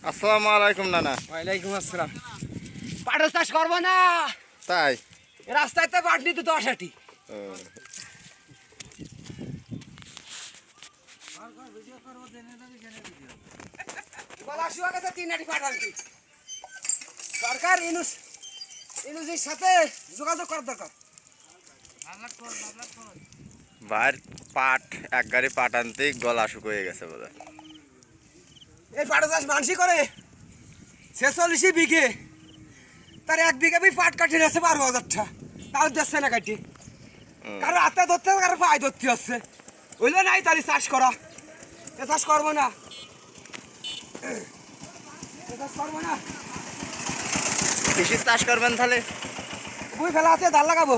আসসালামু আলাইকুম নানা। ওয়ালাইকুম আসসালাম। পাটের চাষ করবো না তাই রাস্তায় তো পাট নিতে 10 আটি। গলাশুয়া গেছে 3 আটি পাট আনতে। সরকার ইনুসের সাথে যোগাযোগ করার দরকার। ভাই পাট এক গাড়ি পাট আনতেই গলা শুকিয়ে গেছে বলে। এই পাটের চাষ মানসি করে 46 বিঘে, তার 1 বিঘা পাট কাটিয়ে আছে 12,000 টাকা, তাও দিচ্ছে না কাটি। কারো হাতে ধরতে কারো পায়ে ধরতে হচ্ছে, বুঝলে নাই তাহলে চাষ করা। এ চাষ করবো না, এ চাষ করবো না। কৃষি চাষ করবেন তাহলে? বুই ফেলা আছে, ধান লাগাবো।